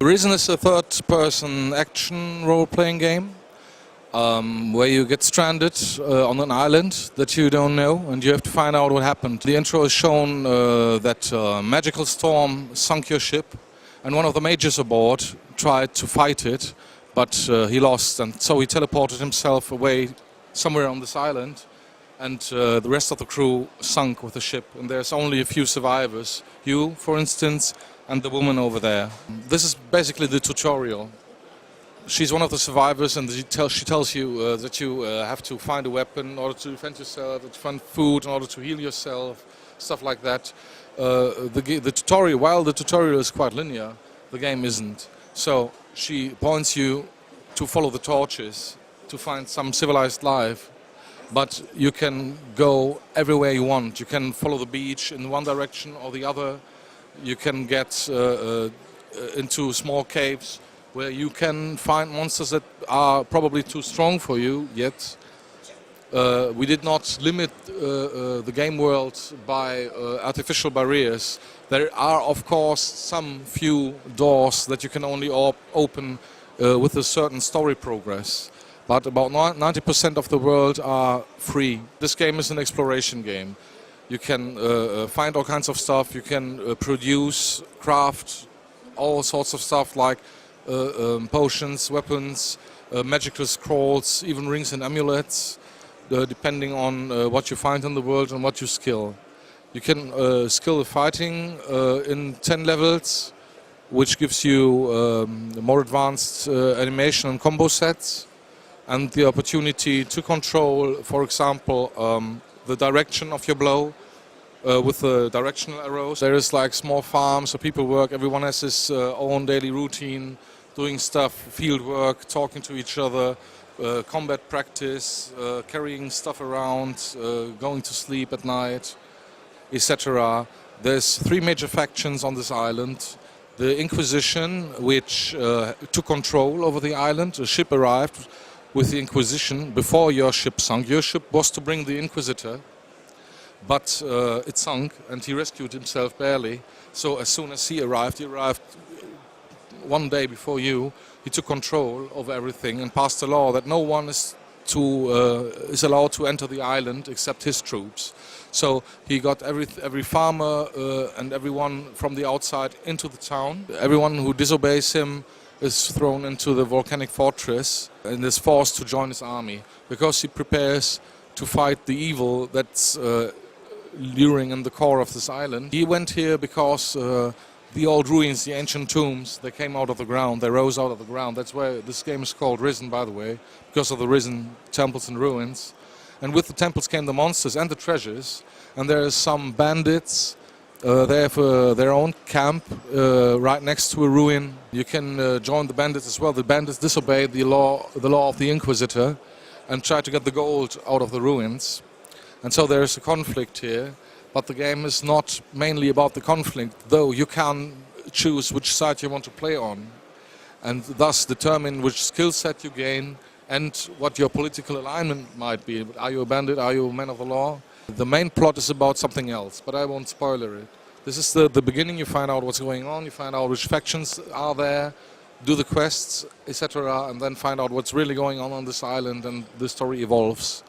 Risen is a third-person action role-playing game where you get stranded on an island that you don't know, and you have to find out what happened. The intro is shown that a magical storm sunk your ship, and one of the majors aboard tried to fight it, but he lost, and so he teleported himself away somewhere on this island, and the rest of the crew sunk with the ship, and there's only a few survivors. You, for instance, and the woman over there. This is basically the tutorial. She's one of the survivors, and she tells you that you have to find a weapon in order to defend yourself, to find food in order to heal yourself, stuff like that. The tutorial, while the tutorial is quite linear, the game isn't. So she points you to follow the torches to find some civilized life, but you can go everywhere you want. You can follow the beach in one direction or the other. You can get into small caves where you can find monsters that are probably too strong for you yet. We did not limit the game world by artificial barriers. There are, of course, some few doors that you can only open with a certain story progress. But about 90% of the world are free. This game is an exploration game. You can find all kinds of stuff. You can produce, craft all sorts of stuff like potions, weapons, magical scrolls, even rings and amulets, depending on what you find in the world and what you skill. You can skill the fighting in 10 levels, which gives you more advanced animation and combo sets, and the opportunity to control, for example, the direction of your blow with the directional arrows. There is like small farms, so people work, everyone has his own daily routine, doing stuff, field work, talking to each other, combat practice, carrying stuff around, going to sleep at night, etc. There's 3 major factions on this island. The Inquisition, which took control over the island. A ship arrived with the Inquisition before your ship sunk. Your ship was to bring the Inquisitor, but it sunk and he rescued himself barely. So as soon as he arrived one day before you. He took control of everything and passed a law that no one is allowed to enter the island except his troops. So he got every farmer and everyone from the outside into the town. Everyone who disobeys him is thrown into the volcanic fortress and is forced to join his army, because he prepares to fight the evil that's luring in the core of this island. He went here because the old ruins, the ancient tombs, they came out of the ground, they rose out of the ground. That's why this game is called Risen, by the way, because of the risen temples and ruins. And with the temples came the monsters and the treasures. And there are some bandits. They have their own camp right next to a ruin. You can join the bandits as well. The bandits disobey the law of the Inquisitor and try to get the gold out of the ruins. And so there is a conflict here. But the game is not mainly about the conflict, though you can choose which side you want to play on, and thus determine which skill set you gain and what your political alignment might be. Are you a bandit? Are you a man of the law? The main plot is about something else, but I won't spoiler it. This is the beginning. You find out what's going on, you find out which factions are there, do the quests, etc., and then find out what's really going on this island, and the story evolves.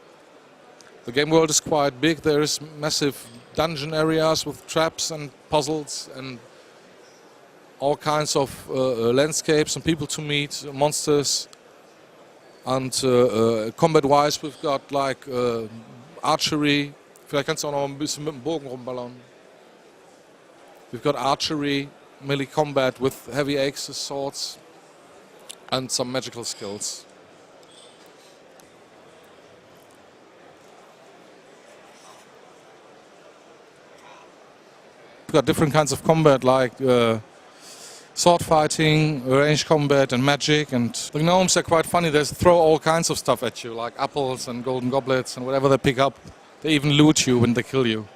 The game world is quite big. There is massive dungeon areas with traps and puzzles and all kinds of landscapes and people to meet, monsters. And combat-wise, we've got like archery. Vielleicht kannst du auch noch ein bisschen mit dem Bogen rumballern. We've got archery, melee combat with heavy axes, swords, and some magical skills. Got different kinds of combat, like sword fighting, ranged combat, and magic. And the gnomes are quite funny. They throw all kinds of stuff at you, like apples and golden goblets and whatever they pick up. They even loot you when they kill you.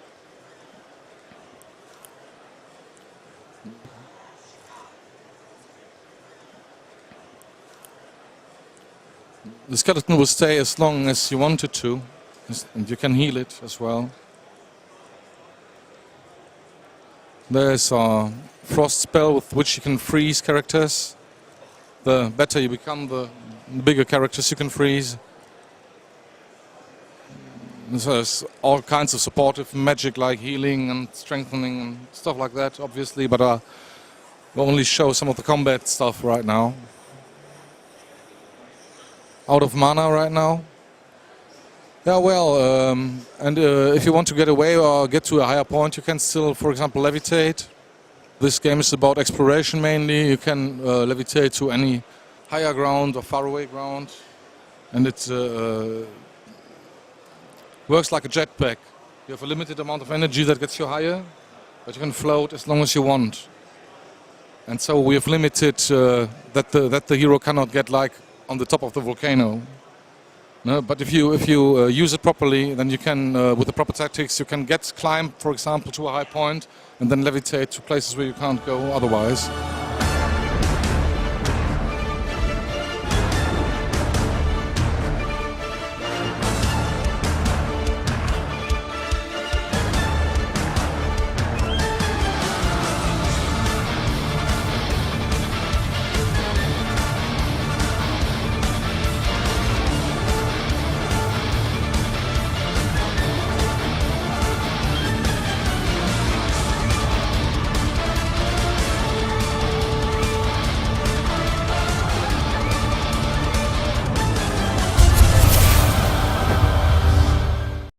The skeleton will stay as long as you want it to, and you can heal it as well. There's frost spell with which you can freeze characters. The better you become, the bigger characters you can freeze. So there's all kinds of supportive magic like healing and strengthening and stuff like that, obviously, but we'll only show some of the combat stuff right now. Out of mana right now. Yeah, well, and if you want to get away or get to a higher point, you can still, for example, levitate. This game is about exploration mainly. You can levitate to any higher ground or faraway ground, and it works like a jetpack. You have a limited amount of energy that gets you higher, but you can float as long as you want. And so we have limited that the hero cannot get like on the top of the volcano. No, but if you use it properly, then you can, with the proper tactics, you can climb, for example, to a high point and then levitate to places where you can't go otherwise.